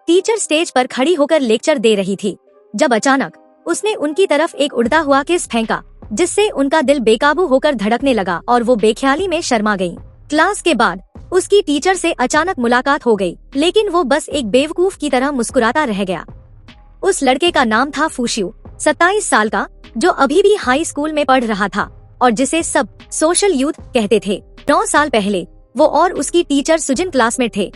Teacher stage पर खड़ी होकर लेक्चर दे रही थी, जब अचानक उसने उनकी तरफ एक उड़ता हुआ किस फेंका, जिससे उनका दिल बेकाबू होकर धड़कने लगा और वो बेख्याली में शर्मा गई। क्लास के बाद उसकी टीचर से अचानक मुलाकात हो गई, लेकिन वो बस एक बेवकूफ की तरह मुस्कुराता रह गया। उस लड़के का नाम था फूशियो, 27 साल का, जो अभी भी हाई स्कूल में पढ़ रहा था और जिसे सब सोशल यूथ कहते थे। 9 साल पहले वो और उसकी टीचर सुजिन क्लासमेट थे।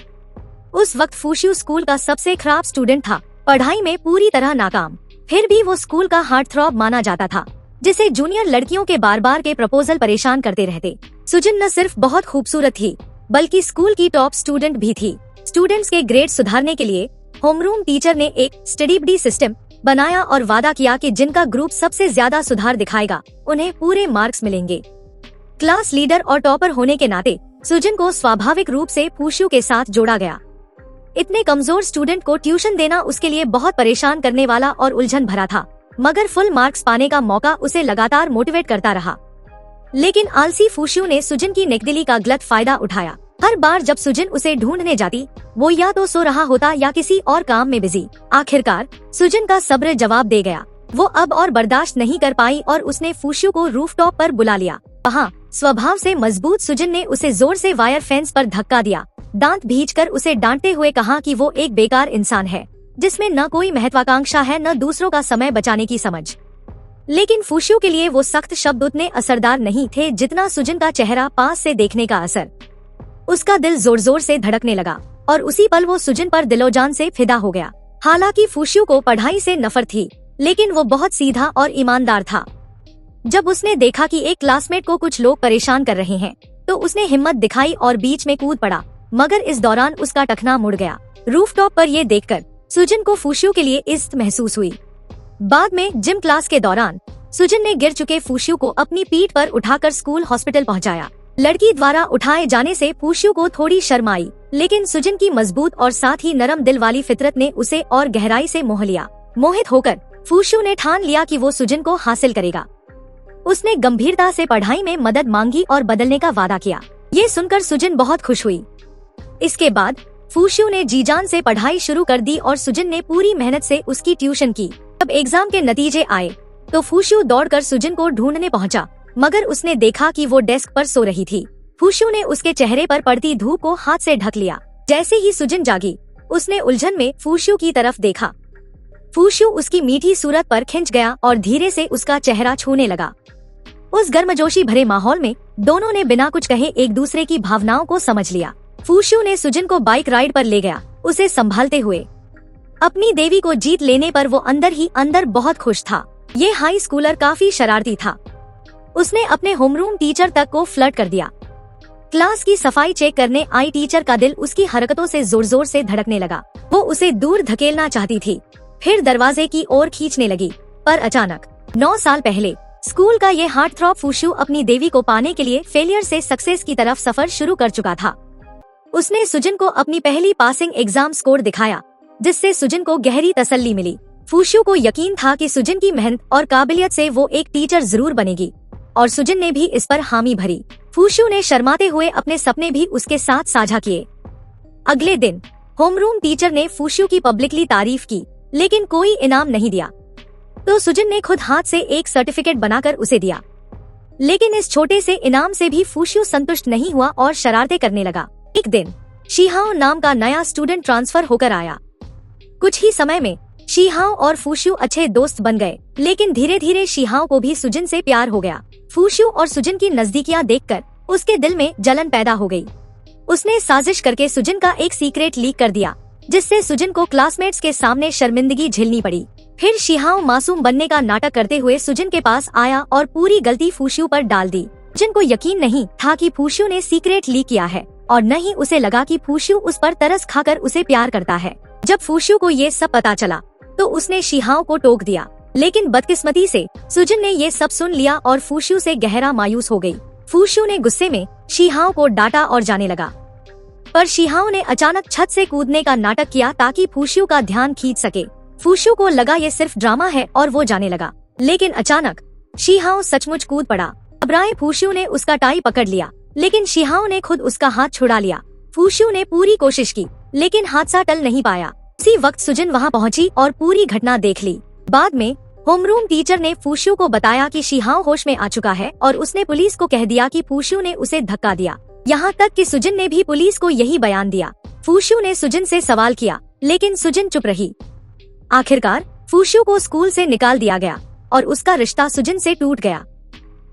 उस वक्त फूशियो स्कूल का सबसे खराब स्टूडेंट था, पढ़ाई में पूरी तरह नाकाम। फिर भी वो स्कूल का हार्ट थ्रॉब माना जाता था, जिसे जूनियर लड़कियों के बार बार के प्रपोजल परेशान करते रहते। सुजिन न सिर्फ बहुत खूबसूरत थी, बल्कि स्कूल की टॉप स्टूडेंट भी थी। स्टूडेंट्स के ग्रेड सुधारने के लिए होमरूम टीचर ने एक स्टडी बडी सिस्टम बनाया और वादा किया कि जिनका ग्रुप सबसे ज्यादा सुधार दिखाएगा उन्हें पूरे मार्क्स मिलेंगे। क्लास लीडर और टॉपर होने के नाते सुजिन को स्वाभाविक रूप से फूशियो के साथ जोड़ा गया। इतने कमजोर स्टूडेंट को ट्यूशन देना उसके लिए बहुत परेशान करने वाला और उलझन भरा था, मगर फुल मार्क्स पाने का मौका उसे लगातार मोटिवेट करता रहा। लेकिन आलसी फूशियो ने सुजिन की नेकदिली का गलत फायदा उठाया। हर बार जब सुजिन उसे ढूंढने जाती, वो या तो सो रहा होता या किसी और काम में बिजी। आखिरकार सुजिन का सब्र जवाब दे गया। वो अब और बर्दाश्त नहीं कर पाई और उसने फूशियो को रूफटॉप पर बुला लिया। वहाँ स्वभाव से मजबूत सुजिन ने उसे जोर से वायर फेंस पर धक्का दिया, दांत भींचकर उसे डांटते हुए कहा कि वो एक बेकार इंसान है, जिसमें न कोई महत्वाकांक्षा है न दूसरों का समय बचाने की समझ। लेकिन फूशियो के लिए वो सख्त शब्द उतने असरदार नहीं थे जितना सुजिन का चेहरा पास से देखने का असर। उसका दिल जोर जोर से धड़कने लगा और उसी पल वो सुजिन पर दिलोजान से फिदा हो गया। हालांकि फूशियो को पढ़ाई से नफरत थी, लेकिन वो बहुत सीधा और ईमानदार था। जब उसने देखा कि एक क्लासमेट को कुछ लोग परेशान कर रहे हैं, तो उसने हिम्मत दिखाई और बीच में कूद पड़ा, मगर इस दौरान उसका टखना मुड़ गया। रूफटॉप पर ये देखकर सुजिन को फूशियो के लिए इज्जत महसूस हुई। बाद में जिम क्लास के दौरान सुजिन ने गिर चुके फूशियो को अपनी पीठ पर उठाकर स्कूल हॉस्पिटल पहुंचाया। लड़की द्वारा उठाए जाने से फूशियो को थोड़ी शर्म आई, लेकिन सुजिन की मजबूत और साथ ही नरम दिल वाली फितरत ने उसे और गहराई से मोह लिया। मोहित होकर फूशियो ने ठान लिया कि वो सुजिन को हासिल करेगा। उसने गंभीरता से पढ़ाई में मदद मांगी और बदलने का वादा किया। ये सुनकर सुजिन बहुत खुश हुई। इसके बाद फूशियो ने जी जान से पढ़ाई शुरू कर दी और सुजिन ने पूरी मेहनत से उसकी ट्यूशन की। जब एग्जाम के नतीजे आए तो फूशियो दौड़कर सुजिन को ढूंढने पहुंचा, मगर उसने देखा कि वो डेस्क पर सो रही थी। फूशियो ने उसके चेहरे पर पड़ती धूप को हाथ से ढक लिया। जैसे ही सुजिन जागी, उसने उलझन में फूशियो की तरफ देखा। फूशियो उसकी मीठी सूरत पर खिंच गया और धीरे से उसका चेहरा छूने लगा। उस गर्मजोशी भरे माहौल में दोनों ने बिना कुछ कहे एक दूसरे की भावनाओं को समझ लिया। फूशियो ने सुजिन को बाइक राइड पर ले गया, उसे संभालते हुए। अपनी देवी को जीत लेने पर वो अंदर ही अंदर बहुत खुश था। ये हाई स्कूलर काफी शरारती था। उसने अपने होमरूम टीचर तक को फ्लर्ट कर दिया। क्लास की सफाई चेक करने आई टीचर का दिल उसकी हरकतों से जोर जोर से धड़कने लगा। वो उसे दूर धकेलना चाहती थी, फिर दरवाजे की ओर खींचने लगी, पर अचानक 9 साल पहले स्कूल का ये हार्ट थ्रॉब फूशियो अपनी देवी को पाने के लिए फेलियर से सक्सेस की तरफ सफर शुरू कर चुका था। उसने सुजिन को अपनी पहली पासिंग एग्जाम स्कोर दिखाया, जिससे सुजिन को गहरी तसल्ली मिली। फूशियो को यकीन था कि सुजिन की मेहनत और काबिलियत से वो एक टीचर जरूर बनेगी, और सुजिन ने भी इस पर हामी भरी। फूशियो ने शर्माते हुए अपने सपने भी उसके साथ साझा किए। अगले दिन होमरूम टीचर ने फूशियो की पब्लिकली तारीफ की, लेकिन कोई इनाम नहीं दिया। तो सुजिन ने खुद हाथ से एक सर्टिफिकेट बनाकर उसे दिया। लेकिन इस छोटे से इनाम से भी फूशियो संतुष्ट नहीं हुआ और शरारतें करने लगा। एक दिन शिहाओ नाम का नया स्टूडेंट ट्रांसफर होकर आया। कुछ ही समय में शिहाओ और फूशियो अच्छे दोस्त बन गए, लेकिन धीरे धीरे शिहाओ को भी सुजिन से प्यार हो गया। फूशियो और सुजिन की नजदीकियां देखकर उसके दिल में जलन पैदा हो गई। उसने साजिश करके सुजिन का एक सीक्रेट लीक कर दिया, जिससे सुजिन को क्लासमेट्स के सामने शर्मिंदगी झेलनी पड़ी। फिर शिहाओ मासूम बनने का नाटक करते हुए सुजिन के पास आया और पूरी गलती फूशियो पर डाल दी। सुजिन को यकीन नहीं था कि फूशियो ने सीक्रेट लीक किया है, और न ही उसे लगा कि फूशियो उस पर तरस खाकर उसे प्यार करता है। जब फूशियो को ये सब पता चला तो उसने शिहाओ को टोक दिया, लेकिन बदकिस्मती से सुजिन ने ये सब सुन लिया और फूशियो से गहरा मायूस हो गई। फूशियो ने गुस्से में शिहाओ को डांटा और जाने लगा, पर शिहाओ ने अचानक छत से कूदने का नाटक किया ताकि फूशियो का ध्यान खींच सके। फूशियो को लगा ये सिर्फ ड्रामा है और वो जाने लगा, लेकिन अचानक शिहाओ सचमुच कूद पड़ा। घबराए फूशियो ने उसका टाई पकड़ लिया, लेकिन शिहाओ ने खुद उसका हाथ छुड़ा लिया। फूशियो ने पूरी कोशिश की, लेकिन हादसा टल नहीं पाया। उसी वक्त सुजिन वहां पहुंची और पूरी घटना देख ली। बाद में होमरूम टीचर ने फूशू को बताया कि शिहाओ होश में आ चुका है और उसने पुलिस को कह दिया कि फूशू ने उसे धक्का दिया। यहाँ तक कि सुजिन ने भी पुलिस को यही बयान दिया। फूशू ने सुजिन से सवाल किया, लेकिन सुजिन चुप रही। आखिरकार फूशू को स्कूल से निकाल दिया गया और उसका रिश्ता सुजिन से टूट गया।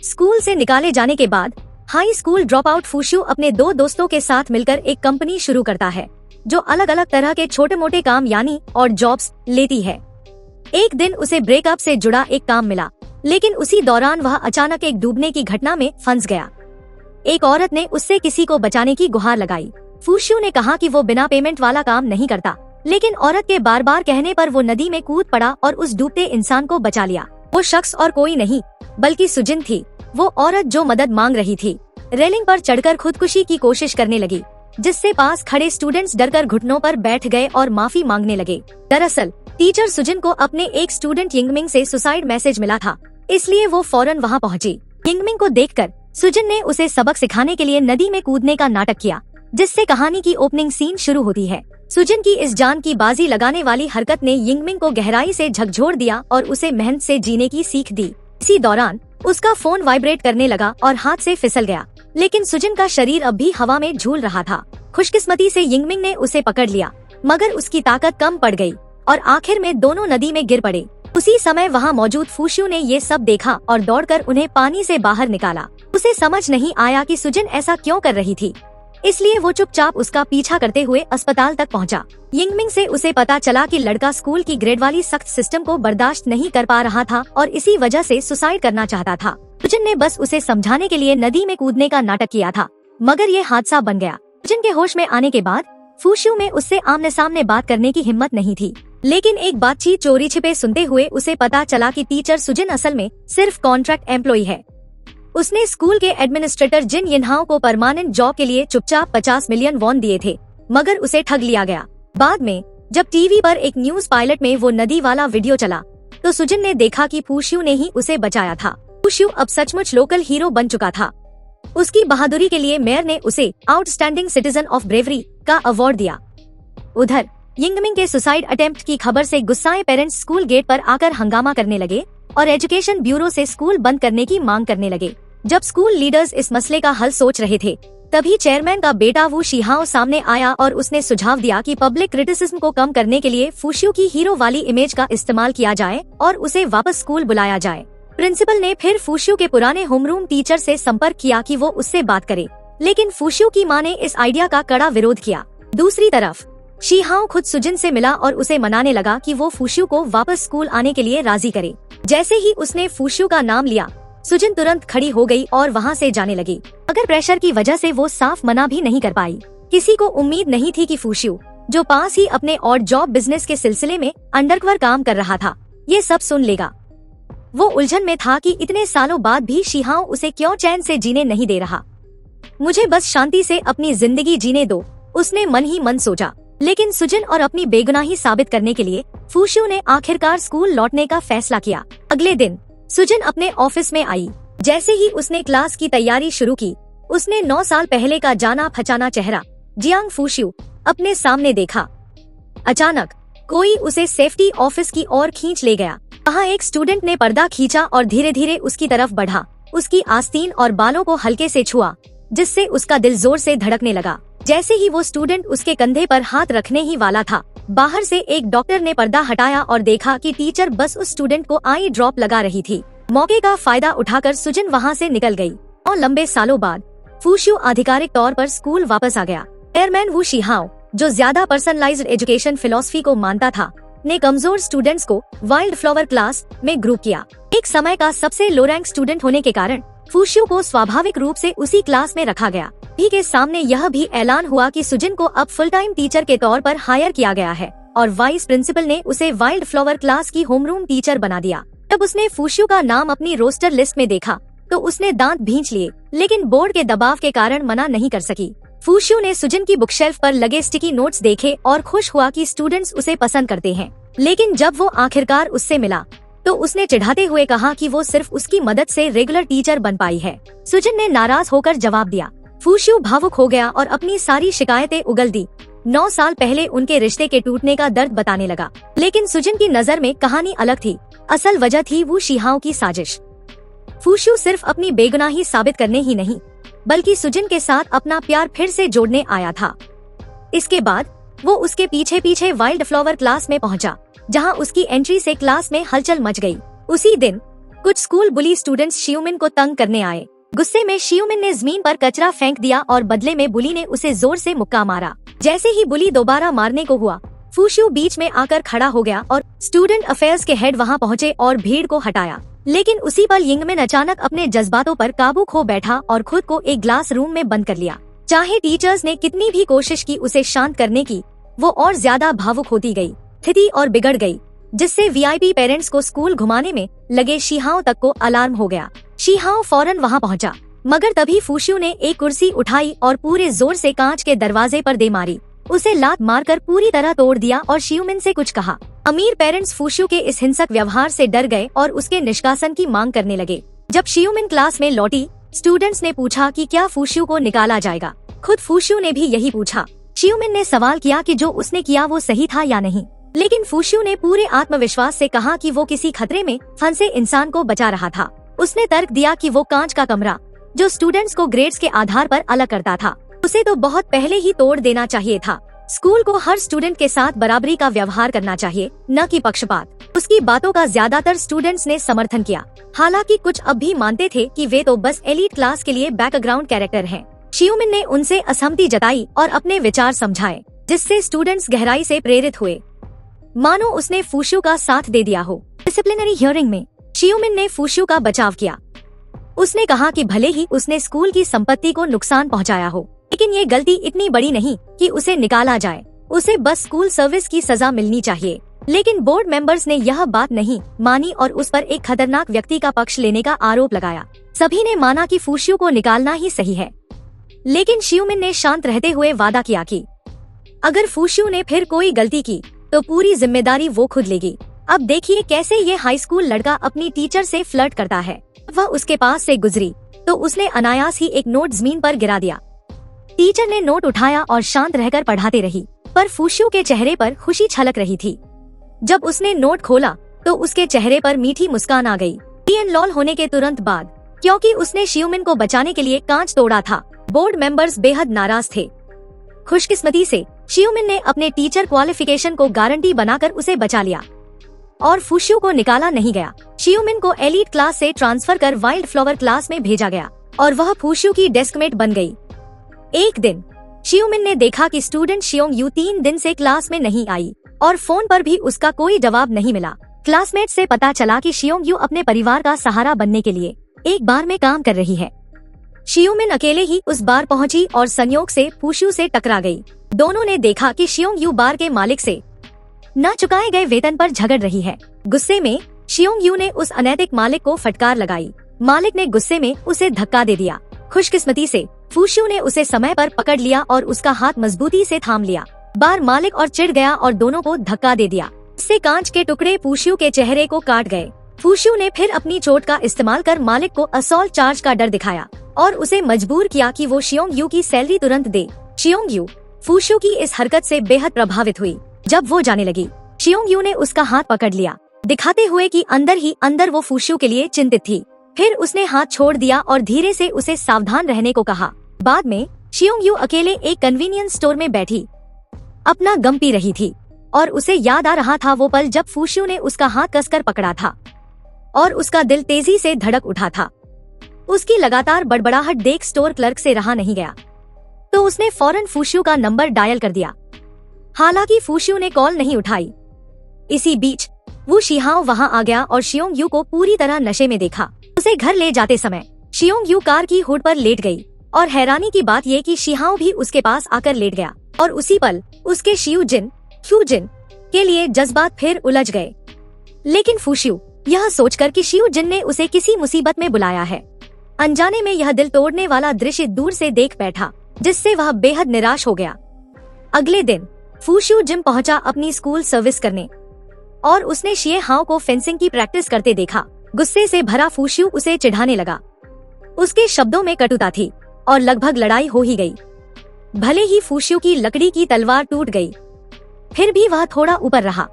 स्कूल से निकाले जाने के बाद हाई स्कूल ड्रॉप आउट फूशू अपने 2 दोस्तों के साथ मिलकर एक कंपनी शुरू करता है जो अलग अलग तरह के छोटे मोटे काम यानी और जॉब्स लेती है। एक दिन उसे ब्रेकअप से जुड़ा एक काम मिला, लेकिन उसी दौरान वह अचानक एक डूबने की घटना में फंस गया। एक औरत ने उससे किसी को बचाने की गुहार लगाई। फूशू ने कहा कि वो बिना पेमेंट वाला काम नहीं करता, लेकिन औरत के बार बार कहने पर वो नदी में कूद पड़ा और उस डूबते इंसान को बचा लिया। वो शख्स और कोई नहीं बल्कि सुजिन थी, वो औरत जो मदद मांग रही थी। रेलिंग पर चढ़कर खुदकुशी की कोशिश करने लगी, जिससे पास खड़े स्टूडेंट्स डरकर घुटनों पर बैठ गए और माफी मांगने लगे। दरअसल टीचर सुजिन को अपने एक स्टूडेंट यिंगमिंग से सुसाइड मैसेज मिला था, इसलिए वो फौरन वहां पहुंची। यिंगमिंग को देखकर सुजिन ने उसे सबक सिखाने के लिए नदी में कूदने का नाटक किया, जिससे कहानी की ओपनिंग सीन शुरू होती है। सुजिन की इस जान की बाजी लगाने वाली हरकत ने यिंगमिंग को गहराई से झकझोर दिया और उसे मेहनत से जीने की सीख दी। इसी दौरान उसका फोन वाइब्रेट करने लगा और हाथ से फिसल गया, लेकिन सुजिन का शरीर अब भी हवा में झूल रहा था। खुशकिस्मती से यिंगमिंग ने उसे पकड़ लिया, मगर उसकी ताकत कम पड़ गई और आखिर में दोनों नदी में गिर पड़े। उसी समय वहां मौजूद फूशू ने ये सब देखा और दौड़कर उन्हें पानी से बाहर निकाला। उसे समझ नहीं आया कि सुजिन ऐसा क्यों कर रही थी, इसलिए वो चुपचाप उसका पीछा करते हुए अस्पताल तक पहुंचा। यिंगमिंग से उसे पता चला कि लड़का स्कूल की ग्रेड वाली सख्त सिस्टम को बर्दाश्त नहीं कर पा रहा था और इसी वजह से सुसाइड करना चाहता था। सुजिन ने बस उसे समझाने के लिए नदी में कूदने का नाटक किया था, मगर ये हादसा बन गया। सुजिन के होश में आने के बाद फूशू में उससे आमने सामने बात करने की हिम्मत नहीं थी, लेकिन एक बातचीत चोरी छिपे सुनते हुए उसे पता चला कि टीचर सुजिन असल में सिर्फ कॉन्ट्रैक्ट एम्प्लॉय है। उसने स्कूल के एडमिनिस्ट्रेटर जिन यिनहाओ को परमानेंट जॉब के लिए चुपचाप 50 मिलियन वॉन दिए थे, मगर उसे ठग लिया गया। बाद में जब टीवी पर एक न्यूज पायलट में वो नदी वाला वीडियो चला, तो सुजिन ने देखा कि फूशू ने ही उसे बचाया था। फूशू अब सचमुच लोकल हीरो बन चुका था। उसकी बहादुरी के लिए मेयर ने उसे आउटस्टैंडिंग सिटीजन ऑफ ब्रेवरी का अवार्ड दिया। उधर यिंगमिंग के सुसाइड अटेम्प्ट की खबर से गुस्साए पेरेंट्स स्कूल गेट पर आकर हंगामा करने लगे और एजुकेशन ब्यूरो से स्कूल बंद करने की मांग करने लगे। जब स्कूल लीडर्स इस मसले का हल सोच रहे थे, तभी चेयरमैन का बेटा वू शिहाओ सामने आया और उसने सुझाव दिया कि पब्लिक क्रिटिसिज्म को कम करने के लिए फूशू की हीरो वाली इमेज का इस्तेमाल किया जाए और उसे वापस स्कूल बुलाया जाए। प्रिंसिपल ने फिर फूशू के पुराने होमरूम टीचर से संपर्क किया कि वो उससे बात करे, लेकिन फूशू की मां ने इस आइडिया का कड़ा विरोध किया। दूसरी तरफ शिहाओ खुद सुजिन से मिला और उसे मनाने लगा कि वो फूशू को वापस स्कूल आने के लिए राजी करे। जैसे ही उसने फूशू का नाम लिया, सुजिन तुरंत खड़ी हो गई और वहाँ से जाने लगी, मगर प्रेशर की वजह से वो साफ मना भी नहीं कर पाई। किसी को उम्मीद नहीं थी कि फूशू, जो पास ही अपने और जॉब बिजनेस के सिलसिले में अंडरकवर काम कर रहा था, ये सब सुन लेगा। वो उलझन में था कि इतने सालों बाद भी शिहाओ उसे क्यों चैन से जीने नहीं दे रहा। मुझे बस शांति से अपनी जिंदगी जीने दो, उसने मन ही मन सोचा। लेकिन सुजिन और अपनी बेगुनाही साबित करने के लिए फूशू ने आखिरकार स्कूल लौटने का फैसला किया। अगले दिन सुजिन अपने ऑफिस में आई। जैसे ही उसने क्लास की तैयारी शुरू की, उसने 9 साल पहले का जाना पहचाना चेहरा जियांग फूशू अपने सामने देखा। अचानक कोई उसे सेफ्टी ऑफिस की ओर खींच ले गया। वहाँ एक स्टूडेंट ने पर्दा खींचा और धीरे धीरे उसकी तरफ बढ़ा। उसकी आस्तीन और बालों को हल्के से छुआ, जिससे उसका दिल जोर से धड़कने लगा। जैसे ही वो स्टूडेंट उसके कंधे पर हाथ रखने ही वाला था, बाहर से एक डॉक्टर ने पर्दा हटाया और देखा कि टीचर बस उस स्टूडेंट को आई ड्रॉप लगा रही थी। मौके का फायदा उठाकर सुजिन वहाँ से निकल गई और लंबे सालों बाद फूशू आधिकारिक तौर पर स्कूल वापस आ गया। चेयरमैन वू शिहाओ, जो ज्यादा पर्सनलाइज्ड एजुकेशन फिलॉसफी को मानता था, ने कमजोर स्टूडेंट्स को वाइल्ड फ्लावर क्लास में ग्रुप किया। एक समय का सबसे लो रैंक स्टूडेंट होने के कारण फूशू को स्वाभाविक रूप से उसी क्लास में रखा गया। भी के सामने यह भी ऐलान हुआ कि सुजिन को अब फुल टाइम टीचर के तौर पर हायर किया गया है और वाइस प्रिंसिपल ने उसे वाइल्ड फ्लावर क्लास की होमरूम टीचर बना दिया। जब उसने फूशू का नाम अपनी रोस्टर लिस्ट में देखा, तो उसने दांत भींच लिए, लेकिन बोर्ड के दबाव के कारण मना नहीं कर सकी। फूशू ने सुजिन की बुकशेल्फ पर लगे स्टिकी नोट्स देखे और खुश हुआ कि स्टूडेंट्स उसे पसंद करते हैं। लेकिन जब वो आखिरकार उससे मिला, तो उसने चिढ़ाते हुए कहा कि वो सिर्फ उसकी मदद से रेगुलर टीचर बन पाई है। सुजिन ने नाराज होकर जवाब दिया। फूशू भावुक हो गया और अपनी सारी शिकायतें उगल दी। 9 साल पहले उनके रिश्ते के टूटने का दर्द बताने लगा। लेकिन सुजिन की नजर में कहानी अलग थी। असल वजह थी वो शिहाओ की साजिश। फूशु सिर्फ अपनी बेगुनाही साबित करने ही नहीं, बल्कि सुजिन के साथ अपना प्यार फिर से जोड़ने आया था। इसके बाद वो उसके पीछे पीछे वाइल्ड फ्लावर क्लास में पहुंचा, जहां उसकी एंट्री से क्लास में हलचल मच गई। उसी दिन कुछ स्कूल बुली स्टूडेंट्स शियोमिन को तंग करने आए। गुस्से में शियोमिन ने जमीन पर कचरा फेंक दिया और बदले में बुली ने उसे जोर से मुक्का मारा। जैसे ही बुली दोबारा मारने को हुआ, फूशु बीच में आकर खड़ा हो गया और स्टूडेंट अफेयर्स के हेड वहां पहुंचे और भीड़ को हटाया। लेकिन उसी पल यिंगमिन अचानक अपने जज्बातों पर काबू खो बैठा और खुद को एक ग्लास रूम में बंद कर लिया। चाहे टीचर्स ने कितनी भी कोशिश की उसे शांत करने की, वो और ज्यादा भावुक होती गई। स्थिति और बिगड़ गई, जिससे वीआईपी पेरेंट्स को स्कूल घुमाने में लगे शिहाओ तक को अलार्म हो गया। शिहाओ फौरन वहां पहुंचा, मगर तभी फूशु ने एक कुर्सी उठाई और पूरे जोर से कांच के दरवाजे पर दे मारी। उसे लात मारकर पूरी तरह तोड़ दिया और शियोमिन से कुछ कहा। अमीर पेरेंट्स फूशु के इस हिंसक व्यवहार से डर गए और उसके निष्कासन की मांग करने लगे। जब शियोमिन क्लास में लौटी, स्टूडेंट्स ने पूछा कि क्या फूशु को निकाला जाएगा। खुद फूशु ने भी यही पूछा। शियोमिन ने सवाल किया कि जो उसने किया वो सही था या नहीं, लेकिन फूशु ने पूरे आत्मविश्वास से कहा कि वो किसी खतरे में फंसे इंसान को बचा रहा था। उसने तर्क दिया कि वो कांच का कमरा, जो स्टूडेंट्स को ग्रेड्स के आधार पर अलग करता था, उसे तो बहुत पहले ही तोड़ देना चाहिए था। स्कूल को हर स्टूडेंट के साथ बराबरी का व्यवहार करना चाहिए, न कि पक्षपात। उसकी बातों का ज्यादातर स्टूडेंट्स ने समर्थन किया, हालांकि कुछ अब भी मानते थे कि वे तो बस एलीट क्लास के लिए बैकग्राउंड कैरेक्टर हैं। शियोमिन ने उनसे असहमति जताई और अपने विचार समझाए, जिससे स्टूडेंट्स गहराई से प्रेरित हुए, मानो उसने फूशु का साथ दे दिया हो। डिसिप्लिनरी हियरिंग में शियोमिन ने फूशु का बचाव किया। उसने कहा कि भले ही उसने स्कूल की संपत्ति को नुकसान पहुंचाया हो, लेकिन ये गलती इतनी बड़ी नहीं कि उसे निकाला जाए। उसे बस स्कूल सर्विस की सजा मिलनी चाहिए। लेकिन बोर्ड मेंबर्स ने यह बात नहीं मानी और उस पर एक खतरनाक व्यक्ति का पक्ष लेने का आरोप लगाया। सभी ने माना कि फूशु को निकालना ही सही है, लेकिन शियोमिन ने शांत रहते हुए वादा किया कि अगर फूशु ने फिर कोई गलती की तो पूरी जिम्मेदारी वो खुद लेगी। अब देखिए कैसे ये हाई स्कूल लड़का अपनी टीचर से फ्लर्ट करता है। वह उसके पास से गुजरी तो उसने अनायास ही एक नोट जमीन पर गिरा दिया। टीचर ने नोट उठाया और शांत रहकर पढ़ाते रही, पर फूशु के चेहरे पर खुशी छलक रही थी। जब उसने नोट खोला तो उसके चेहरे पर मीठी मुस्कान आ गई। एनलॉल होने के तुरंत बाद, क्योंकि उसने शियोमिन को बचाने के लिए कांच तोड़ा था, बोर्ड मेंबर्स बेहद नाराज थे। खुशकिस्मती से शियोमिन ने अपने टीचर क्वालिफिकेशन को गारंटी बनाकर उसे बचा लिया और फूशु को निकाला नहीं गया। शियोमिन को एलीट क्लास से ट्रांसफर कर वाइल्ड फ्लावर क्लास में भेजा गया और वह फूशु की डेस्कमेट बन गई। एक दिन शियोमिन ने देखा कि स्टूडेंट शियोंग यू 3 दिन से क्लास में नहीं आई और फोन पर भी उसका कोई जवाब नहीं मिला। क्लासमेट से पता चला कि शियोंग यू अपने परिवार का सहारा बनने के लिए एक बार में काम कर रही है। शियोमिन अकेले ही उस बार पहुंची और संयोग से फूशु से टकरा गई। दोनों ने देखा कि शियोंग यू बार के मालिक से न चुकाए गए वेतन पर झगड़ रही है। गुस्से में शियोंग यू ने उस अनैतिक मालिक को फटकार लगाई। मालिक ने गुस्से में उसे धक्का दे दिया। खुशकिस्मती से फूशु ने उसे समय पर पकड़ लिया और उसका हाथ मजबूती से थाम लिया। बार मालिक और चिढ़ गया और दोनों को धक्का दे दिया। इससे कांच के टुकड़े फूशु के चेहरे को काट गए। फूशु ने फिर अपनी चोट का इस्तेमाल कर मालिक को असॉल्ट चार्ज का डर दिखाया और उसे मजबूर किया कि वो शियोंग यू की सैलरी तुरंत दे। शियोंग यू फूशु की इस हरकत से बेहद प्रभावित हुई। जब वो जाने लगी, शियोंग यू ने उसका हाथ पकड़ लिया, दिखाते हुए कि अंदर ही अंदर वो फूशु के लिए चिंतित थी। फिर उसने हाथ छोड़ दिया और धीरे से उसे सावधान रहने को कहा। बाद में शियोंग यू अकेले एक कन्वीनियंस स्टोर में बैठी अपना गम पी रही थी और उसे याद आ रहा था वो पल जब फूशु ने उसका हाथ कसकर पकड़ा था और उसका दिल तेजी से धड़क उठा था। उसकी लगातार बड़बड़ाहट देख स्टोर क्लर्क से रहा नहीं गया, तो उसने फौरन फूशु का नंबर डायल कर दिया। हालांकि फूशु ने कॉल नहीं उठाई। इसी बीच वो शिहाओ वहां आ गया और शियोंग यू को पूरी तरह नशे में देखा। उसे घर ले जाते समय शियोंग यू कार की हुड पर लेट गई और हैरानी की बात ये कि शिहाओ भी उसके पास आकर लेट गया और उसी पल उसके ह्यूजिन के लिए जज्बात फिर उलझ गए। लेकिन फूशु यह सोचकर कि ह्यूजिन ने उसे किसी मुसीबत में बुलाया है, अनजाने में यह दिल तोड़ने वाला दृश्य दूर से देख बैठा, जिससे वह बेहद निराश हो गया। अगले दिन फूशु जिम पहुंचा अपनी स्कूल सर्विस करने और उसने शिए हाओ को फेंसिंग की प्रैक्टिस करते देखा। गुस्से से भरा फूशु उसे चिढ़ाने लगा। उसके शब्दों में कटुता थी और लगभग लड़ाई हो ही गई। भले ही फूशियो की लकड़ी की तलवार टूट गई, फिर भी वह थोड़ा ऊपर रहा।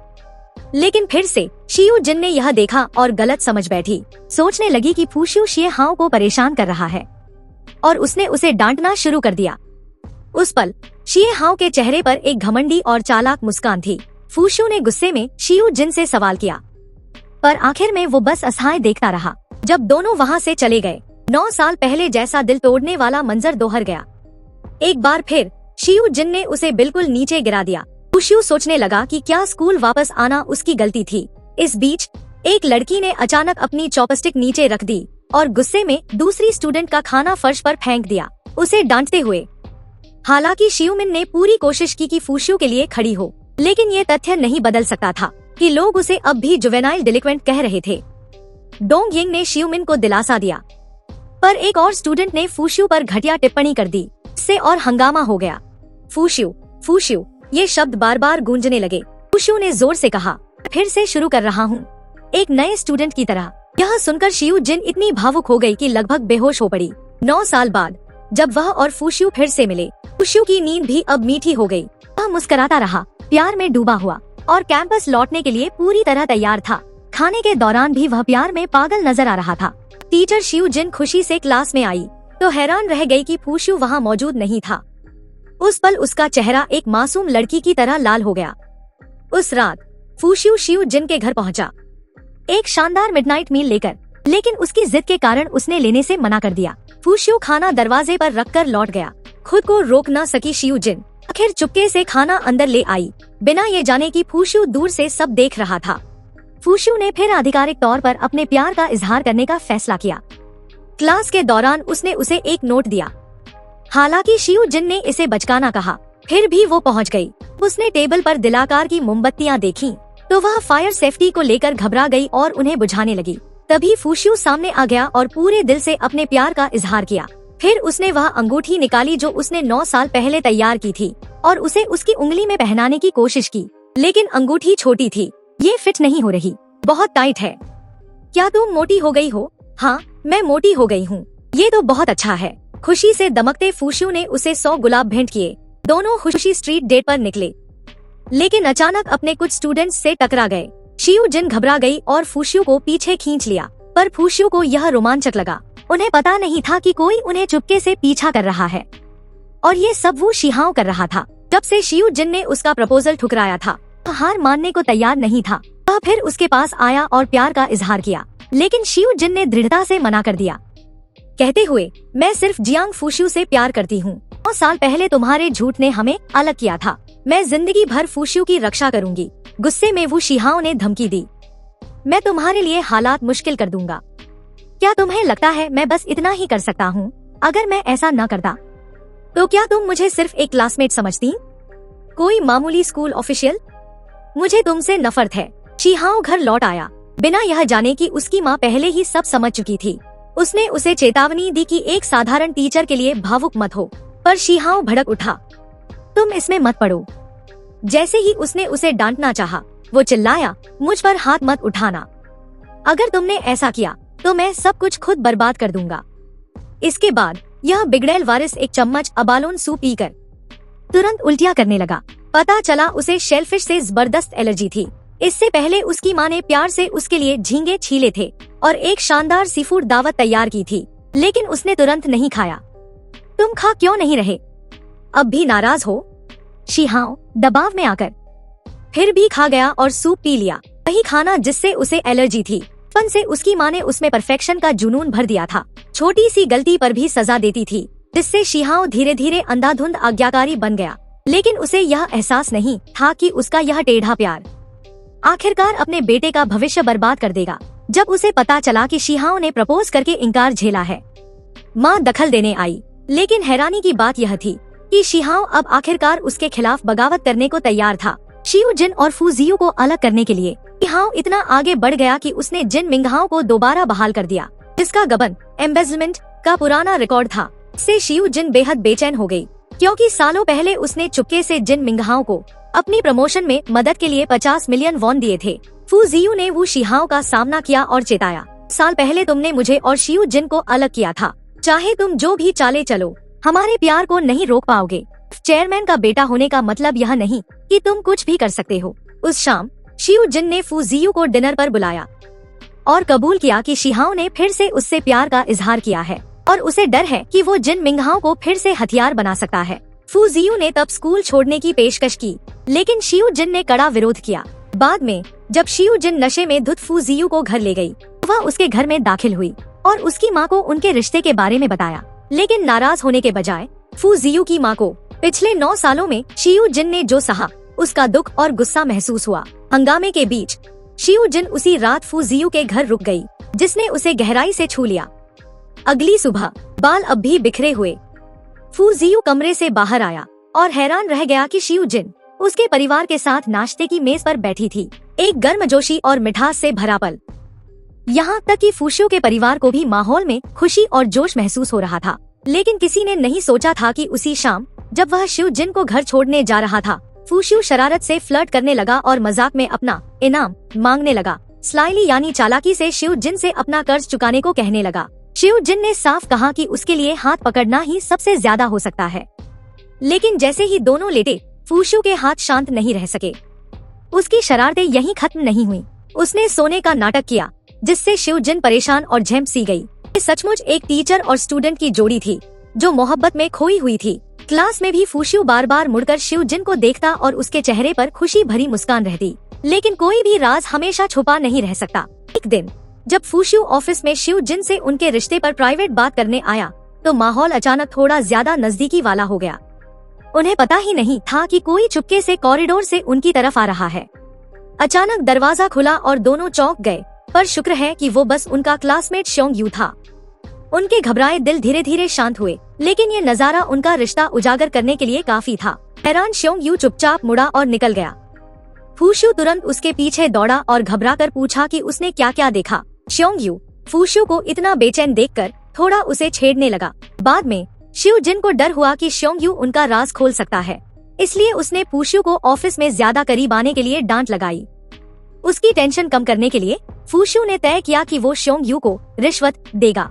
लेकिन फिर से शियू जिन ने यह देखा और गलत समझ बैठी। सोचने लगी कि फूशियो शिए हाओ को परेशान कर रहा है और उसने उसे डांटना शुरू कर दिया। उस पल शिए हाओ के चेहरे पर एक घमंडी और चालाक मुस्कान थी। फूशियो ने गुस्से में शियू जिन से सवाल किया, पर आखिर में वो बस असहाय देखता रहा। जब दोनों वहाँ से चले गए, 9 साल पहले जैसा दिल तोड़ने वाला मंजर दोहर गया। एक बार फिर शियू जिन ने उसे बिल्कुल नीचे गिरा दिया। फूशियो सोचने लगा कि क्या स्कूल वापस आना उसकी गलती थी। इस बीच एक लड़की ने अचानक अपनी चॉपस्टिक नीचे रख दी और गुस्से में दूसरी स्टूडेंट का खाना फर्श पर फेंक दिया, उसे डांटते हुए। हालांकि शियूमिन ने पूरी कोशिश की कि फूशियो के लिए खड़ी हो, लेकिन ये तथ्य नहीं बदल सकता था कि लोग उसे अब भी जुवेनाइल डिलिक्वेंट कह रहे थे। डोंग यिंग ने शियूमिन को दिलासा दिया, पर एक और स्टूडेंट ने फूशियो पर घटिया टिप्पणी कर दी। इससे और हंगामा हो गया। फूशियो, फूशियो, ये शब्द बार बार गूंजने लगे। फूशियो ने जोर से कहा, फिर से शुरू कर रहा हूँ, एक नए स्टूडेंट की तरह। यह सुनकर शियू जिन इतनी भावुक हो गई कि लगभग बेहोश हो पड़ी। 9 साल बाद जब वह और फूशियो फिर से मिले, फूशियो की नींद भी अब मीठी हो गई। वह मुस्कुराता रहा, प्यार में डूबा हुआ और कैंपस लौटने के लिए पूरी तरह तैयार था। खाने के दौरान भी वह प्यार में पागल नजर आ रहा था। टीचर शियू जिन खुशी से क्लास में आई तो हैरान रह गई कि फूशियो वहाँ मौजूद नहीं था। उस पल उसका चेहरा एक मासूम लड़की की तरह लाल हो गया। उस रात फूशियो शियू जिन के घर पहुंचा, एक शानदार मिडनाइट मील लेकर, लेकिन उसकी जिद के कारण उसने लेने से मना कर दिया। फूशियो खाना दरवाजे पर रखकर लौट गया। खुद को रोक न सकी शियू जिन आखिर चुपके से खाना अंदर ले आई, बिना ये जाने कि फूशियो दूर से सब देख रहा था। फूशियो ने फिर आधिकारिक तौर पर अपने प्यार का इजहार करने का फैसला किया। क्लास के दौरान उसने उसे एक नोट दिया। हालांकि शियू जिन ने इसे बचकाना कहा, फिर भी वो पहुंच गई। उसने टेबल पर दिलाकार की मोमबत्तियां देखीं, तो वह फायर सेफ्टी को लेकर घबरा गई और उन्हें बुझाने लगी। तभी फूशियो सामने आ गया और पूरे दिल से अपने प्यार का इजहार किया। फिर उसने वह अंगूठी निकाली जो उसने 9 साल पहले तैयार की थी और उसे उसकी उंगली में पहनाने की कोशिश की, लेकिन अंगूठी छोटी थी। ये फिट नहीं हो रही, बहुत टाइट है। क्या तुम मोटी हो गई हो? हाँ, मैं मोटी हो गई हूँ। ये तो बहुत अच्छा है। खुशी से दमकते फूशियो ने उसे 100 गुलाब भेंट किए। दोनों खुशी स्ट्रीट डेट पर निकले, लेकिन अचानक अपने कुछ स्टूडेंट्स से टकरा गए। शियू जिन घबरा गई और फूशियो को पीछे खींच लिया, पर फूशियो को यह रोमांचक लगा। उन्हें पता नहीं था कि कोई उन्हें चुपके से पीछा कर रहा है, और ये सब वो शिहाओ कर रहा था। जब से शियू जिन ने उसका प्रपोजल ठुकराया था, वह हार मानने को तैयार नहीं था। वह फिर उसके पास आया और प्यार का इजहार किया, लेकिन शियू जिन ने दृढ़ता से मना कर दिया, कहते हुए, मैं सिर्फ जियांग फूशियो से प्यार करती हूँ। 9 साल पहले तुम्हारे झूठ ने हमें अलग किया था। मैं जिंदगी भर फूशियो की रक्षा करूंगी। गुस्से में वो शिहाओ ने धमकी दी, मैं तुम्हारे लिए हालात मुश्किल कर दूंगा। क्या तुम्हें लगता है मैं बस इतना ही कर सकता हूँ? अगर मैं ऐसा न करता तो क्या तुम मुझे सिर्फ एक क्लासमेट समझती, कोई मामूली स्कूल ऑफिशियल? मुझे तुमसे नफरत है। शिहाओ घर लौट आया, बिना यह जाने कि उसकी माँ पहले ही सब समझ चुकी थी। उसने उसे चेतावनी दी कि एक साधारण टीचर के लिए भावुक मत हो, पर शिहाओ भड़क उठा, तुम इसमें मत पड़ो। जैसे ही उसने उसे डांटना चाहा, वो चिल्लाया, मुझ पर हाथ मत उठाना। अगर तुमने ऐसा किया तो मैं सब कुछ खुद बर्बाद कर दूंगा। इसके बाद यह बिगड़ैल वारिस एक चम्मच अबालोन सूप पीकर तुरंत उल्टियां करने लगा। पता चला उसे शेलफिश से जबरदस्त एलर्जी थी। इससे पहले उसकी माँ ने प्यार से उसके लिए झींगे छीले थे और एक शानदार सीफूड दावत तैयार की थी, लेकिन उसने तुरंत नहीं खाया। तुम खा क्यों नहीं रहे? अब भी नाराज हो? शिहाओ दबाव में आकर फिर भी खा गया और सूप पी लिया, वही खाना जिससे उसे एलर्जी थी। बचपन से उसकी माँ ने उसमें परफेक्शन का जुनून भर दिया था। छोटी सी गलती पर भी सजा देती थी, जिससे शिहाओ धीरे धीरे अंधाधुंध आज्ञाकारी बन गया। लेकिन उसे यह एहसास नहीं था कि उसका यह टेढ़ा प्यार आखिरकार अपने बेटे का भविष्य बर्बाद कर देगा। जब उसे पता चला कि शिहाओ ने प्रपोज करके इनकार झेला है, माँ दखल देने आई। लेकिन हैरानी की बात यह थी कि शिहाओ अब आखिरकार उसके खिलाफ बगावत करने को तैयार था। शियू जिन और फूजियो को अलग करने के लिए शिहाओ इतना आगे बढ़ गया कि उसने जिन मिंगहाओ को दोबारा बहाल कर दिया, जिसका गबन एम्बेजलमेंट का पुराना रिकॉर्ड था। इससे शियू जिन बेहद बेचैन हो गई, क्योंकि सालों पहले उसने चुपके से जिन मिंगहाओ को अपनी प्रमोशन में मदद के लिए 50 मिलियन वॉन दिए थे। फूजियो ने वो शिहाओ का सामना किया और चेताया, साल पहले तुमने मुझे और शियू जिन को अलग किया था। चाहे तुम जो भी चाले चलो, हमारे प्यार को नहीं रोक पाओगे। चेयरमैन का बेटा होने का मतलब यह नहीं कि तुम कुछ भी कर सकते हो। उस शाम शिउ जिन ने फू जियू को डिनर पर बुलाया और कबूल किया कि शिहाओ ने फिर से उससे प्यार का इजहार किया है और उसे डर है कि वो जिन मिंगहाओ को फिर से हथियार बना सकता है। फू जियू ने तब स्कूल छोड़ने की पेशकश की, लेकिन शिउ जिन ने कड़ा विरोध किया। बाद में जब शिउ जिन नशे में धुत फू जियू को घर ले गई, वह उसके घर में दाखिल हुई और उसकी माँ को उनके रिश्ते के बारे में बताया। लेकिन नाराज होने के बजाय फू जियू की माँ को पिछले 9 सालों में शिउ जिन ने जो सहा, उसका दुख और गुस्सा महसूस हुआ। हंगामे के बीच शिउ जिन उसी रात फू जियू के घर रुक गई, जिसने उसे गहराई से छू लिया। अगली सुबह बाल अब भी बिखरे हुए फू जियू कमरे से बाहर आया और हैरान रह गया कि शिउ जिन उसके परिवार के साथ नाश्ते की मेज पर बैठी थी, एक गर्मजोशी और मिठास से भरा पल। यहाँ तक कि फूशियो के परिवार को भी माहौल में खुशी और जोश महसूस हो रहा था। लेकिन किसी ने नहीं सोचा था कि उसी शाम जब वह शिउ जिन को घर छोड़ने जा रहा था, फूशियो शरारत से फ्लर्ट करने लगा और मजाक में अपना इनाम मांगने लगा। स्लाइली यानी चालाकी से शिउ जिन से अपना कर्ज चुकाने को कहने लगा। शिउ जिन ने साफ कहा कि उसके लिए हाथ पकड़ना ही सबसे ज्यादा हो सकता है। लेकिन जैसे ही दोनों लेटे, फूशियो के हाथ शांत नहीं रह सके। उसकी शरारतें यहीं खत्म नहीं हुई। उसने सोने का नाटक किया, जिससे शिउ जिन परेशान और झेंप सी गई। ये सचमुच एक टीचर और स्टूडेंट की जोड़ी थी जो मोहब्बत में खोई हुई थी। क्लास में भी फूशियो बार बार मुड़कर शिउ जिन को देखता और उसके चेहरे पर खुशी भरी मुस्कान रहती। लेकिन कोई भी राज हमेशा छुपा नहीं रह सकता। एक दिन जब फूशियो ऑफिस में शिउ जिन से उनके रिश्ते पर प्राइवेट बात करने आया, तो माहौल अचानक थोड़ा ज्यादा नजदीकी वाला हो गया। उन्हें पता ही नहीं था कि कोई चुपके से कॉरिडोर से उनकी तरफ आ रहा है। अचानक दरवाजा खुला और दोनों चौंक गए, पर शुक्र है कि वो बस उनका क्लासमेट श्योंग यू था। उनके घबराए दिल धीरे धीरे शांत हुए, लेकिन ये नजारा उनका रिश्ता उजागर करने के लिए काफी था। हैरान श्योंग यू चुपचाप मुड़ा और निकल गया। फूशियो तुरंत उसके पीछे दौड़ा और घबराकर पूछा कि उसने क्या क्या देखा। श्योंग यू फूशियो को इतना बेचैन देखकर थोड़ा उसे छेड़ने लगा। बाद में शिउ जिन को डर हुआ कि श्योंग यू उनका राज खोल सकता है, इसलिए उसने फूशियो को ऑफिस में ज्यादा करीब आने के लिए डांट लगाई। उसकी टेंशन कम करने के लिए फूशियो ने तय किया कि वो श्योंग यू को रिश्वत देगा।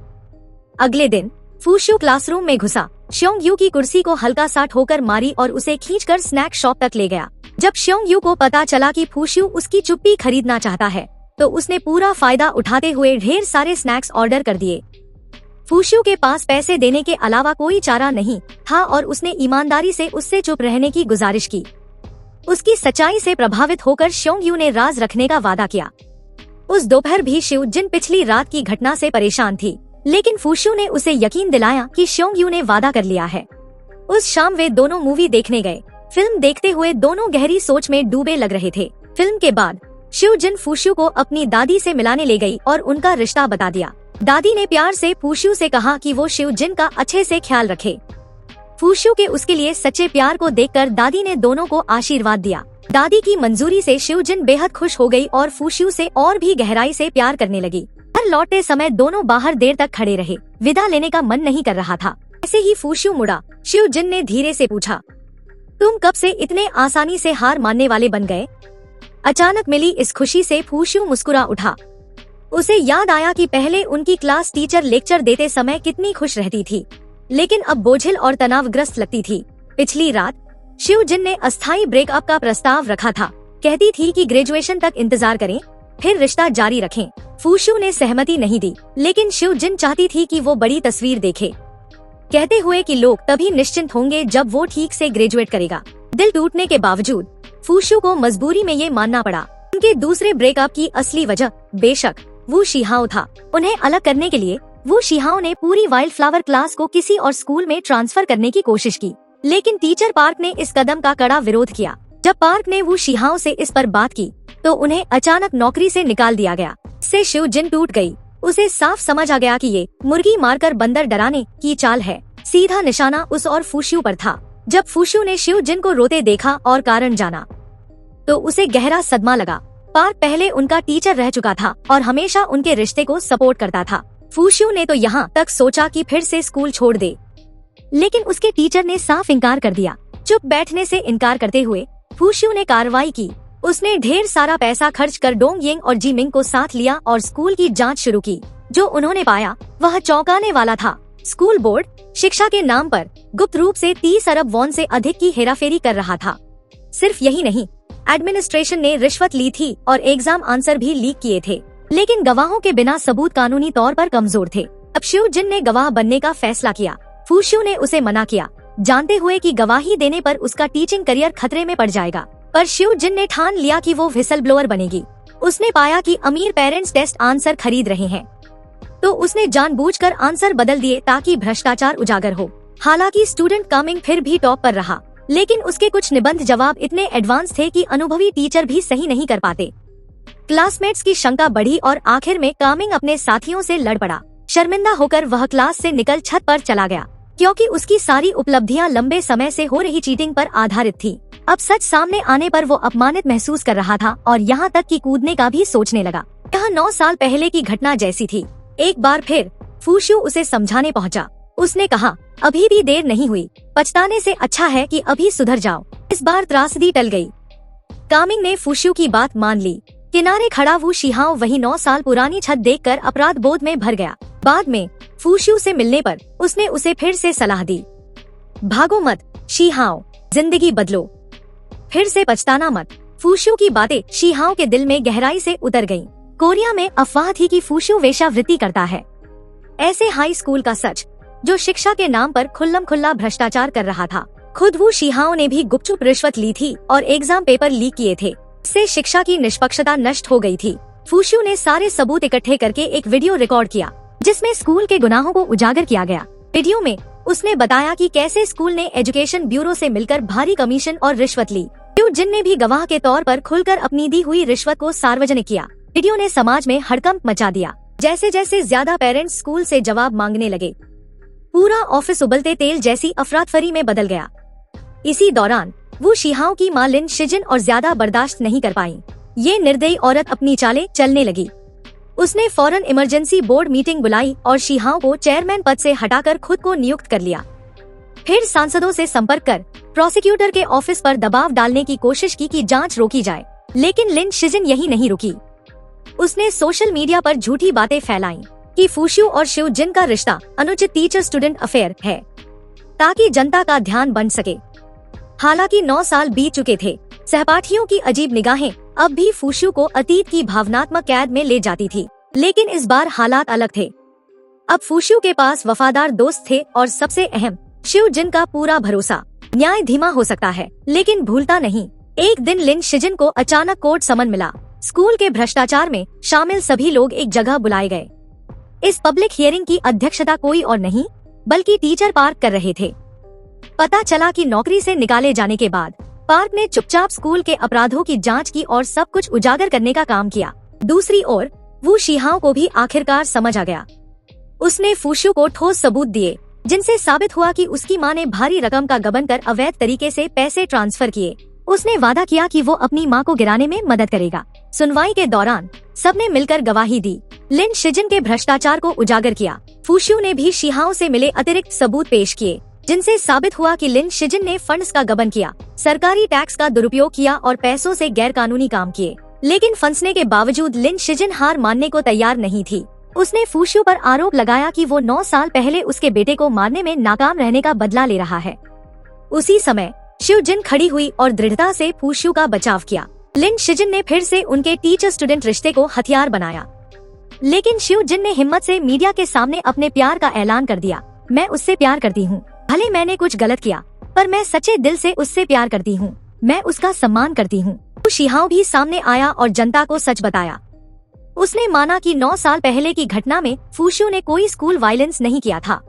अगले दिन फूशियो क्लासरूम में घुसा, श्योंग यू की कुर्सी को हल्का सा ठोकर मारी और उसे खींचकर स्नैक शॉप तक ले गया। जब श्योंग यू को पता चला कि फूशियो उसकी चुप्पी खरीदना चाहता है, तो उसने पूरा फायदा उठाते हुए ढेर सारे स्नैक्स ऑर्डर कर दिए। फूशियो के पास पैसे देने के अलावा कोई चारा नहीं था और उसने ईमानदारी से उससे चुप रहने की गुजारिश की। उसकी सच्चाई से प्रभावित होकर श्योंग यू ने राज रखने का वादा किया। उस दोपहर भी शिउ जिन पिछली रात की घटना से परेशान थी, लेकिन फूशियो ने उसे यकीन दिलाया कि श्योंग यू ने वादा कर लिया है। उस शाम वे दोनों मूवी देखने गए। फिल्म देखते हुए दोनों गहरी सोच में डूबे लग रहे थे। फिल्म के बाद शिउ जिन फूशियो को अपनी दादी से मिलाने ले गई और उनका रिश्ता बता दिया। दादी ने प्यार से फूशियो से कहा कि वो शिउ जिन का अच्छे से ख्याल रखे। फूशियो के उसके लिए सच्चे प्यार को देखकर दादी ने दोनों को आशीर्वाद दिया। दादी की मंजूरी से शिउ जिन बेहद खुश हो गई और फूशियो से और भी गहराई से प्यार करने लगी। घर लौटते समय दोनों बाहर देर तक खड़े रहे। विदा लेने का मन नहीं कर रहा था। ऐसे ही फूशियो मुड़ा। शिउ जिन ने धीरे से पूछा, तुम कब से इतने आसानी से हार मानने वाले बन गए? अचानक मिली इस खुशी से फूशियो मुस्कुरा उठा। उसे याद आया कि पहले उनकी क्लास टीचर लेक्चर देते समय कितनी खुश रहती थी, लेकिन अब बोझिल और तनावग्रस्त लगती थी। पिछली रात शिउ जिन ने अस्थायी ब्रेकअप का प्रस्ताव रखा था। कहती थी कि ग्रेजुएशन तक इंतजार करें, फिर रिश्ता जारी रखें। फूशियो ने सहमति नहीं दी, लेकिन शिउ जिन चाहती थी कि वो बड़ी तस्वीर देखे, कहते हुए कि लोग तभी निश्चिंत होंगे जब वो ठीक से ग्रेजुएट करेगा। दिल टूटने के बावजूद फूशियो को मजबूरी में ये मानना पड़ा। उनके दूसरे ब्रेकअप की असली वजह बेशक वू शिहाओ था। उन्हें अलग करने के लिए वू शिहाओ ने पूरी वाइल्ड फ्लावर क्लास को किसी और स्कूल में ट्रांसफर करने की कोशिश की, लेकिन टीचर पार्क ने इस कदम का कड़ा विरोध किया। जब पार्क ने वू शिहाओ से इस पर बात की, तो उन्हें अचानक नौकरी से निकाल दिया गया। इससे शिउ जिन टूट गई। उसे साफ समझ आ गया कि ये मुर्गी मारकर बंदर डराने की चाल है। सीधा निशाना उस और फूशियो पर था। जब फूशियो ने शिउ जिन को रोते देखा और कारण जाना, तो उसे गहरा सदमा लगा। पार्क पहले उनका टीचर रह चुका था और हमेशा उनके रिश्ते को सपोर्ट करता था। फूशियो ने तो यहाँ तक सोचा कि फिर से स्कूल छोड़ दे, लेकिन उसके टीचर ने साफ इनकार कर दिया। चुप बैठने से इनकार करते हुए फूशियो ने कार्रवाई की। उसने ढेर सारा पैसा खर्च कर डोंग यिंग और जी मिंग को साथ लिया और स्कूल की जांच शुरू की। जो उन्होंने पाया वह चौंकाने वाला था। स्कूल बोर्ड शिक्षा के नाम पर गुप्त रूप से 30 अरब वॉन से अधिक की हेराफेरी कर रहा था। सिर्फ यही नहीं, एडमिनिस्ट्रेशन ने रिश्वत ली थी और एग्जाम आंसर भी लीक किए थे। लेकिन गवाहों के बिना सबूत कानूनी तौर पर कमजोर थे। अब शिव जिन ने गवाह बनने का फैसला किया। फूशियो ने उसे मना किया, जानते हुए कि गवाही देने पर उसका टीचिंग करियर खतरे में पड़ जाएगा। पर शिव जिन ने ठान लिया कि वो व्हिसल ब्लोअर बनेगी। उसने पाया कि अमीर पेरेंट्स टेस्ट आंसर खरीद रहे हैं, तो उसने जानबूझकर आंसर बदल दिए ताकि भ्रष्टाचार उजागर हो। हालांकि स्टूडेंट कामिंग फिर भी टॉप पर रहा, लेकिन उसके कुछ निबंध जवाब इतने एडवांस थे कि अनुभवी टीचर भी सही नहीं कर पाते। क्लासमेट्स की शंका बढ़ी और आखिर में कामिंग अपने साथियों से लड़ पड़ा। शर्मिंदा होकर वह क्लास से निकल छत पर चला गया, क्योंकि उसकी सारी उपलब्धियां लंबे समय से हो रही चीटिंग पर आधारित थी। अब सच सामने आने पर वो अपमानित महसूस कर रहा था और यहाँ तक कि कूदने का भी सोचने लगा। यह 9 साल पहले की घटना जैसी थी। एक बार फिर फूशियो उसे समझाने पहुंचा। उसने कहा, अभी भी देर नहीं हुई, पछताने से अच्छा है कि अभी सुधर जाओ। इस बार त्रासदी टल गई। कामिंग ने फूशियो की बात मान ली। किनारे खड़ा वू शिहाओ वही 9 साल पुरानी छत देखकर अपराध बोध में भर गया। बाद में फूशियो से मिलने पर उसने उसे फिर से सलाह दी, भागो मत शिहाओ, जिंदगी बदलो, फिर से पछताना मत। फूशियो की बातें शिहाओ के दिल में गहराई से उतर गईं। कोरिया में अफवाह थी कि फूशियो वेश्यावृत्ति करता है। ऐसे हाई स्कूल का सच, जो शिक्षा के नाम पर खुल्लम खुल्ला भ्रष्टाचार कर रहा था। खुद वू शिहाओ ने भी गुपचुप रिश्वत ली थी और एग्जाम पेपर लीक किए थे। इससे शिक्षा की निष्पक्षता नष्ट हो गई थी। फूशियो ने सारे सबूत इकट्ठे करके एक वीडियो रिकॉर्ड किया, जिसमें स्कूल के गुनाहों को उजागर किया गया। वीडियो में उसने बताया कि कैसे स्कूल ने एजुकेशन ब्यूरो से मिलकर भारी कमीशन और रिश्वत ली। शिव जिन ने भी गवाह के तौर पर खुलकर अपनी दी हुई रिश्वत को सार्वजनिक किया। वीडियो ने समाज में हड़कंप मचा दिया। जैसे जैसे ज्यादा पेरेंट्स स्कूल से जवाब मांगने लगे, पूरा ऑफिस उबलते तेल जैसी अफरातफरी में बदल गया। इसी दौरान वो शिहाओ की मां लिन शिजिन और ज्यादा बर्दाश्त नहीं कर पाई। ये निर्दयी औरत अपनी चालें चलने लगी। उसने फौरन इमरजेंसी बोर्ड मीटिंग बुलाई और शिहाओ को चेयरमैन पद से हटाकर खुद को नियुक्त कर लिया। फिर सांसदों से संपर्क कर प्रोसिक्यूटर के ऑफिस पर दबाव डालने की कोशिश की कि जांच रोकी जाए, लेकिन लिन शिजिन यही नहीं रुकी। उसने सोशल मीडिया पर झूठी बातें फैलाई कि फूशियो और शिव जिन का रिश्ता अनुचित टीचर स्टूडेंट अफेयर है, ताकि जनता का ध्यान बन सके। हालांकि 9 साल बीत चुके थे। सहपाठियों की अजीब निगाहें अब भी फूशियो को अतीत की भावनात्मक कैद में ले जाती थी, लेकिन इस बार हालात अलग थे। अब फूशियो के पास वफादार दोस्त थे और सबसे अहम, शिव जिन का पूरा भरोसा। न्याय धीमा हो सकता है, लेकिन भूलता नहीं। एक दिन लिन शिजिन को अचानक कोर्ट समन मिला। स्कूल के भ्रष्टाचार में शामिल सभी लोग एक जगह बुलाए गए। इस पब्लिक हियरिंग की अध्यक्षता कोई और नहीं बल्कि टीचर पार्क कर रहे थे। पता चला कि नौकरी से निकाले जाने के बाद पार्क ने चुपचाप स्कूल के अपराधों की जांच की और सब कुछ उजागर करने का काम किया। दूसरी ओर वू शिहाओ को भी आखिरकार समझ आ गया। उसने फूशियो को ठोस सबूत दिए, जिनसे साबित हुआ कि उसकी मां ने भारी रकम का गबन कर अवैध तरीके से पैसे ट्रांसफर किए। उसने वादा किया कि वो अपनी मां को गिराने में मदद करेगा। सुनवाई के दौरान सबने मिलकर गवाही दी, लिन शिजिन के भ्रष्टाचार को उजागर किया। फूशियो ने भी शिहाओ से मिले अतिरिक्त सबूत पेश किए, जिनसे साबित हुआ कि लिन शिजिन ने फंड्स का गबन किया, सरकारी टैक्स का दुरुपयोग किया और पैसों से गैरकानूनी काम किए। लेकिन फंसने के बावजूद लिन शिजिन हार मानने को तैयार नहीं थी। उसने फूशियो पर आरोप लगाया कि वो 9 साल पहले उसके बेटे को मारने में नाकाम रहने का बदला ले रहा है। उसी समय शिव जिन खड़ी हुई और दृढ़ता से फूशियो का बचाव किया। लिन शिजिन ने फिर से उनके टीचर स्टूडेंट रिश्ते को हथियार बनाया, लेकिन शिव जिन ने हिम्मत से मीडिया के सामने अपने प्यार का ऐलान कर दिया। मैं उससे प्यार करती हूँ, भले मैंने कुछ गलत किया, पर मैं सच्चे दिल से उससे प्यार करती हूँ। मैं उसका सम्मान करती हूँ। शिहाओ भी सामने आया और जनता को सच बताया। उसने माना कि 9 साल पहले की घटना में फूशियो ने कोई स्कूल वायलेंस नहीं किया था।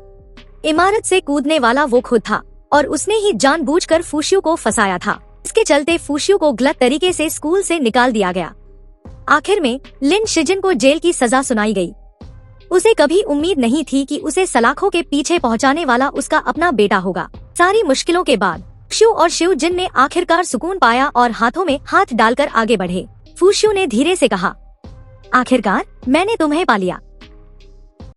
इमारत से कूदने वाला वो खुद था और उसने ही जानबूझकर फूशियो को फंसाया था। इसके चलते फूशियो को गलत तरीके से स्कूल से निकाल दिया गया। आखिर में लिन शिजिन को जेल की सजा सुनाई गई। उसे कभी उम्मीद नहीं थी कि उसे सलाखों के पीछे पहुंचाने वाला उसका अपना बेटा होगा। सारी मुश्किलों के बाद फूशियो और शिव जिन ने आखिरकार सुकून पाया और हाथों में हाथ डालकर आगे बढ़े। फूशियो ने धीरे से कहा, आखिरकार मैंने तुम्हें पा लिया।